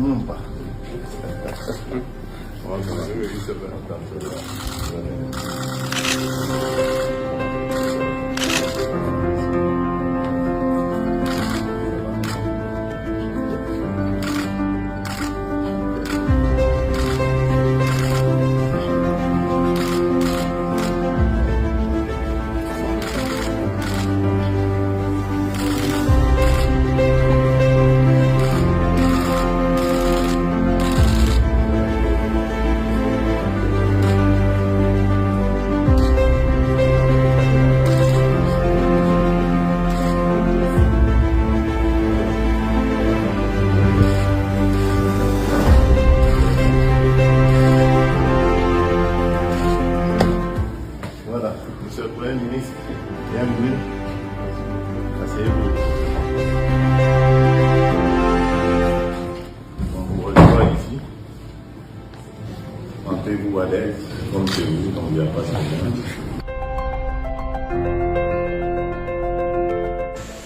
nyumba. Voilà, Monsieur le Premier ministre, bienvenue. Asseyez-vous. On vous reçoit ici. Sentez-vous à l'aise, comme chez vous, donc il n'y a pas de problème.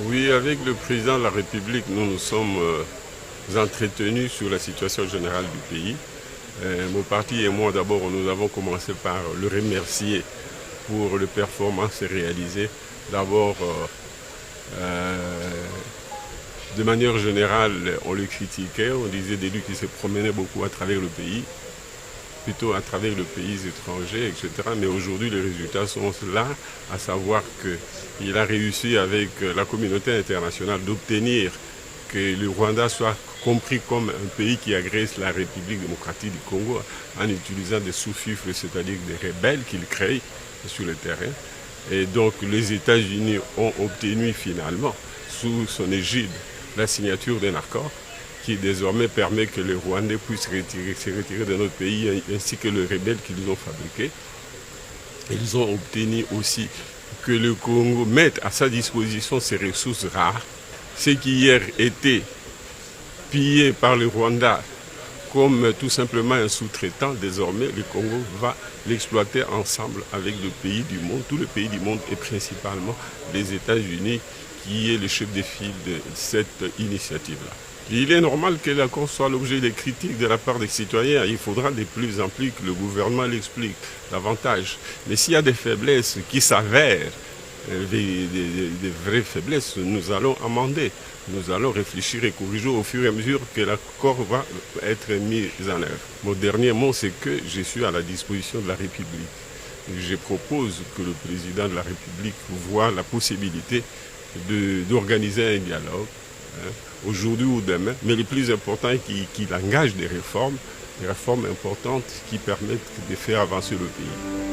Oui, avec le président de la République, nous nous sommes entretenus sur la situation générale du pays. Mon parti et moi, d'abord, nous avons commencé par le remercier pour les performances réalisées. D'abord, de manière générale, on le critiquait, on disait de lui qu'il se promenait beaucoup à travers le pays, plutôt à travers les pays étrangers, etc. Mais aujourd'hui, les résultats sont là, à savoir qu'il a réussi avec la communauté internationale d'obtenir que le Rwanda soit compris comme un pays qui agresse la République démocratique du Congo en utilisant des sous-fifres, c'est-à-dire des rebelles qu'il crée sur le terrain. Et donc les États-Unis ont obtenu finalement, sous son égide, la signature d'un accord qui désormais permet que les Rwandais puissent se retirer de notre pays, ainsi que les rebelles qu'ils ont fabriqués. Ils ont obtenu aussi que le Congo mette à sa disposition ses ressources rares, ce qui hier était pillé par le Rwanda comme tout simplement un sous-traitant. Désormais, le Congo va l'exploiter ensemble avec le pays du monde, tous les pays du monde et principalement les États-Unis, qui est le chef de file de cette initiative-là. Il est normal que l'accord soit l'objet de critiques de la part des citoyens. Il faudra de plus en plus que le gouvernement l'explique davantage. Mais s'il y a des faiblesses qui s'avèrent, des vraies faiblesses, nous allons amender. Nous allons réfléchir et corriger au fur et à mesure que l'accord va être mis en œuvre. Mon dernier mot, c'est que je suis à la disposition de la République. Je propose que le président de la République voit la possibilité d'organiser un dialogue, aujourd'hui ou demain, mais le plus important est qu'il engage des réformes importantes qui permettent de faire avancer le pays.